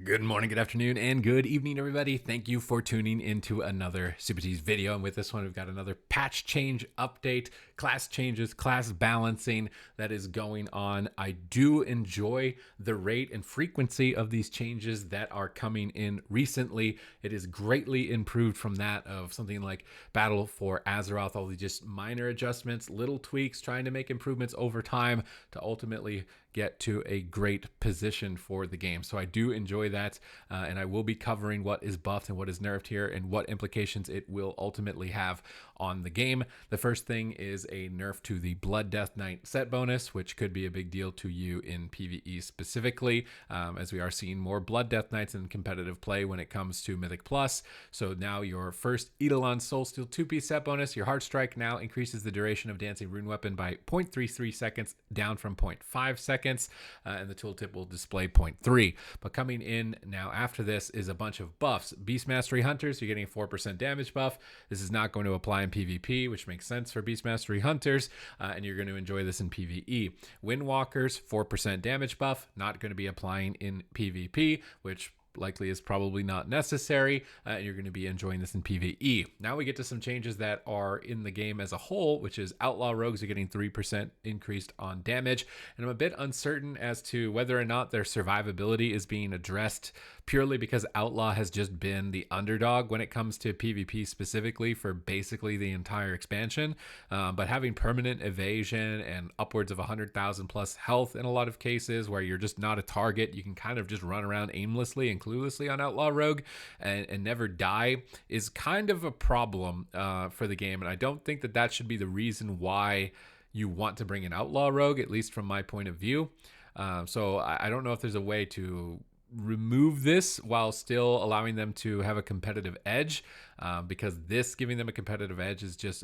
Good morning, good afternoon, and good evening, everybody. Thank you for tuning into another Supatease video. And with this one, we've got another patch change update, class changes, class balancing that is going on. I do enjoy the rate and frequency of these changes that are coming in recently. It is greatly improved from that of something like Battle for Azeroth, all these just minor adjustments, little tweaks, trying to make improvements over time to ultimately get to a great position for the game. So I do enjoy that, and I will be covering what is buffed and what is nerfed here and what implications it will ultimately have on the game. The first thing is a nerf to the Blood Death Knight set bonus, which could be a big deal to you in PvE specifically, as we are seeing more Blood Death Knights in competitive play when it comes to Mythic Plus. So now your first Eidolon Soulsteel 2-piece set bonus, your Heart Strike now increases the duration of Dancing Rune Weapon by 0.33 seconds down from 0.5 seconds. And the tooltip will display 0.3. But coming in now after this is a bunch of buffs. Beast Mastery Hunters, you're getting a 4% damage buff. This is not going to apply in PvP, which makes sense for Beast Mastery Hunters, and you're going to enjoy this in PvE. Windwalkers, 4% damage buff, not going to be applying in PvP, which likely is probably not necessary, and you're going to be enjoying this in PvE. Now we get to some changes that are in the game as a whole, which is Outlaw Rogues are getting 3% increased on damage, and I'm a bit uncertain as to whether or not their survivability is being addressed purely because Outlaw has just been the underdog when it comes to PvP specifically for basically the entire expansion, but having permanent evasion and upwards of 100,000 plus health in a lot of cases where you're just not a target, you can kind of just run around aimlessly and cluelessly on Outlaw Rogue and never die is kind of a problem for the game. And I don't think that that should be the reason why you want to bring an Outlaw Rogue, at least from my point of view. So I don't know if there's a way to remove this while still allowing them to have a competitive edge, because this giving them a competitive edge is just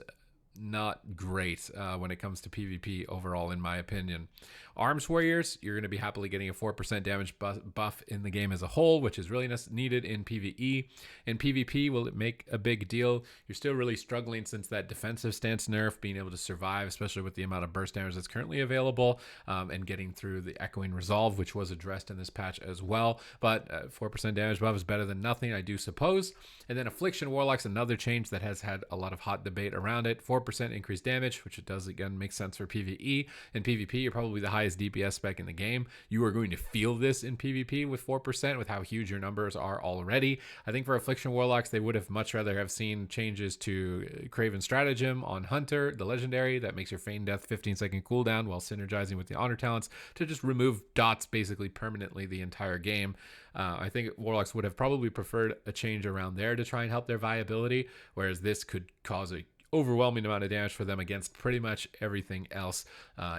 not great when it comes to PvP overall, in my opinion. Arms Warriors, you're going to be happily getting a 4% damage buff in the game as a whole, which is really needed in PvE. In PvP, will it make a big deal? You're still really struggling since that defensive stance nerf, being able to survive, especially with the amount of burst damage that's currently available, and getting through the Echoing Resolve, which was addressed in this patch as well. But 4% damage buff is better than nothing, I do suppose. And then Affliction Warlocks, another change that has had a lot of hot debate around it. 4% increased damage, which it does again make sense for PvE. In PvP, you're probably the highest DPS spec in the game. You are going to feel this in PvP with 4% with how huge your numbers are already. I think for Affliction Warlocks, they would have much rather have seen changes to Craven Stratagem on Hunter, the legendary, that makes your Feign Death 15-second cooldown while synergizing with the Honor talents to just remove dots basically permanently the entire game. I think Warlocks would have probably preferred a change around there to try and help their viability, whereas this could cause a overwhelming amount of damage for them against pretty much everything else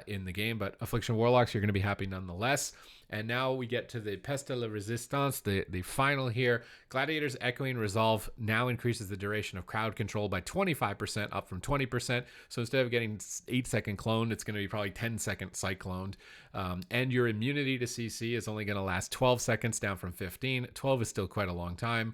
in the game. But Affliction Warlocks, you're going to be happy nonetheless. And now we get to the Pestilent Resistance, the final here. Gladiator's Echoing Resolve now increases the duration of crowd control by 25%, up from 20%. So instead of getting 8-second cloned, it's going to be probably 10-second cycloned. And your immunity to CC is only going to last 12 seconds, down from 15. 12 is still quite a long time,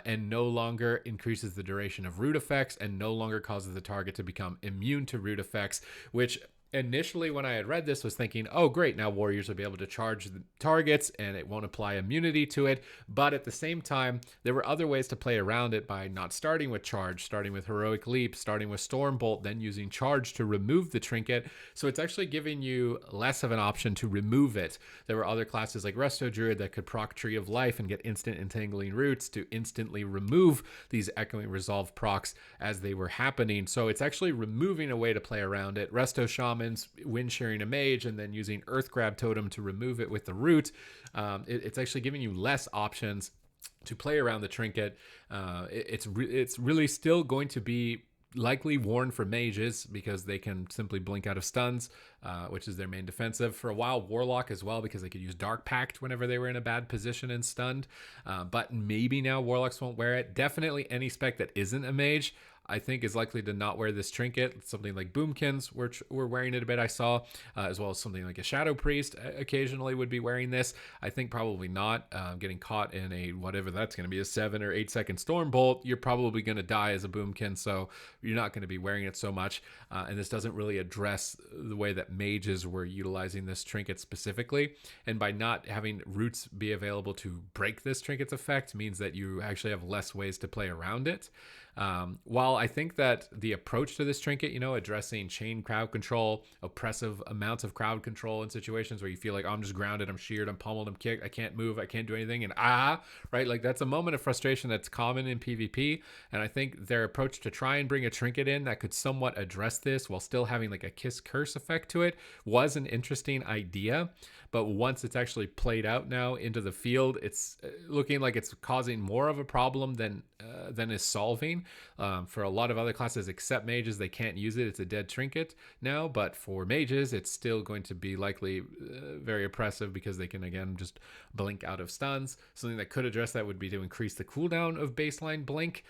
and no longer increases the duration of root effects and no longer causes the target to become immune to root effects, which initially when I had read this was thinking, oh great, now warriors will be able to charge the targets and it won't apply immunity to it. But at the same time, there were other ways to play around it by not starting with charge, starting with heroic leap, starting with Stormbolt, then using charge to remove the trinket. So it's actually giving you less of an option to remove it. There were other classes like Resto Druid that could proc Tree of Life and get instant entangling roots to instantly remove these Echoing Resolve procs as they were happening. So it's actually removing a way to play around it. Resto Shaman wind sharing a mage and then using Earth Grab Totem to remove it with the root. It's actually giving you less options to play around the trinket. It's really still going to be likely worn for mages because they can simply blink out of stuns, which is their main defensive. For a while, Warlock as well, because they could use Dark Pact whenever they were in a bad position and stunned. But maybe now Warlocks won't wear it. Definitely any spec that isn't a mage, I think is likely to not wear this trinket. Something like Boomkins were wearing it a bit, I saw, as well as something like a Shadow Priest occasionally would be wearing this. I think probably not. Getting caught in a whatever that's going to be, a 7 or 8 second Storm Bolt, you're probably going to die as a Boomkin, so you're not going to be wearing it so much. And this doesn't really address the way that mages were utilizing this trinket specifically. And by not having roots be available to break this trinket's effect means that you actually have less ways to play around it. While I think that the approach to this trinket, addressing chain crowd control, oppressive amounts of crowd control in situations where you feel like, oh, I'm just grounded, I'm sheared, I'm pummeled, I'm kicked, I can't move, I can't do anything, and right? Like that's a moment of frustration that's common in PvP. And I think their approach to try and bring a trinket in that could somewhat address this while still having like a kiss curse effect to it was an interesting idea. But once it's actually played out now into the field, it's looking like it's causing more of a problem than is solving. For a lot of other classes except mages, they can't use it. It's a dead trinket now. But for mages, it's still going to be likely very oppressive because they can, again, just blink out of stuns. Something that could address that would be to increase the cooldown of baseline blink.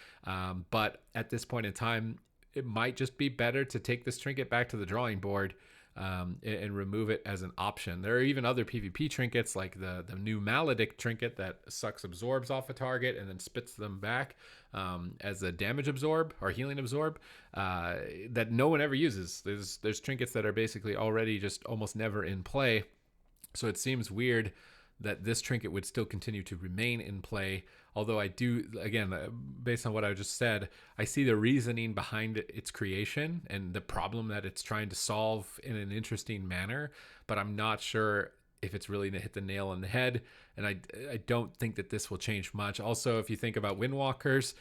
But at this point in time, it might just be better to take this trinket back to the drawing board and remove it as an option. There are even other PvP trinkets like the new Maledict trinket that sucks absorbs off a target and then spits them back as a damage absorb or healing absorb that no one ever uses. There's trinkets that are basically already just almost never in play. So it seems weird that this trinket would still continue to remain in play. Although I do, again, based on what I just said, I see the reasoning behind its creation and the problem that it's trying to solve in an interesting manner, but I'm not sure if it's really going to hit the nail on the head. And I don't think that this will change much. Also, if you think about Windwalkers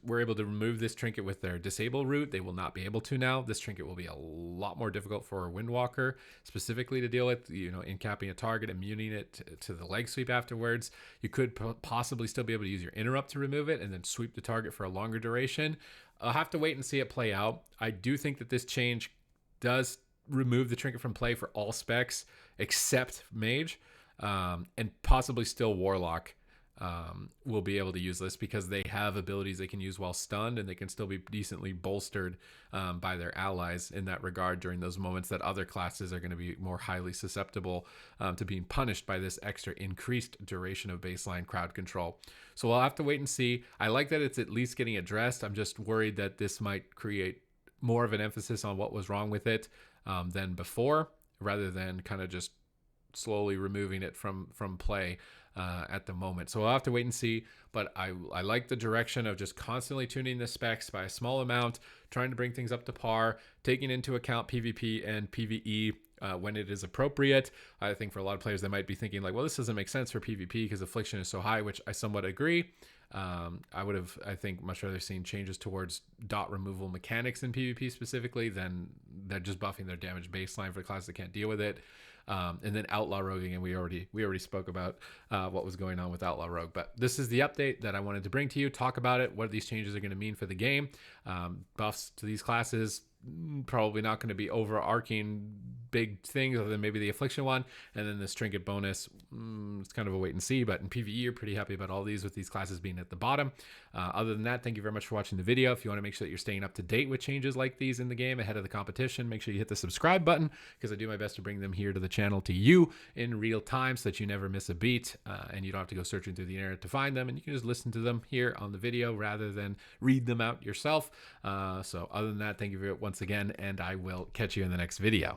were able to remove this trinket with their disable root. They will not be able to now. This trinket will be a lot more difficult for a Windwalker specifically to deal with, incapping a target, immuning it to the leg sweep afterwards. You could possibly still be able to use your interrupt to remove it and then sweep the target for a longer duration. I'll have to wait and see it play out. I do think that this change does remove the trinket from play for all specs except mage, and possibly still warlock will be able to use this because they have abilities they can use while stunned, and they can still be decently bolstered by their allies in that regard during those moments that other classes are going to be more highly susceptible to being punished by this extra increased duration of baseline crowd control. So we'll have to wait and see. I like that it's at least getting addressed. I'm just worried that this might create more of an emphasis on what was wrong with it than before, rather than kind of just slowly removing it from play at the moment. So I'll have to wait and see, but I like the direction of just constantly tuning the specs by a small amount, trying to bring things up to par, taking into account PvP and PvE when it is appropriate. I think for a lot of players, they might be thinking like, well, this doesn't make sense for PvP because Affliction is so high, which I somewhat agree. I would have, I think, much rather seen changes towards dot removal mechanics in PvP specifically than they're just buffing their damage baseline for the class that can't deal with it. And then Outlaw Roguing, and we already spoke about what was going on with Outlaw Rogue. But this is the update that I wanted to bring to you, talk about it, what these changes are going to mean for the game. Buffs to these classes, probably not going to be overarching big things other than maybe the Affliction one, and then this trinket bonus, it's kind of a wait and see. But in PvE, you're pretty happy about all these with these classes being at the bottom. Other than that, thank you very much for watching the video. If you want to make sure that you're staying up to date with changes like these in the game ahead of the competition, make sure you hit the subscribe button, because I do my best to bring them here to the channel to you in real time so that you never miss a beat, and you don't have to go searching through the internet to find them, and you can just listen to them here on the video rather than read them out yourself. So other than that, thank you once again, and I will catch you in the next video.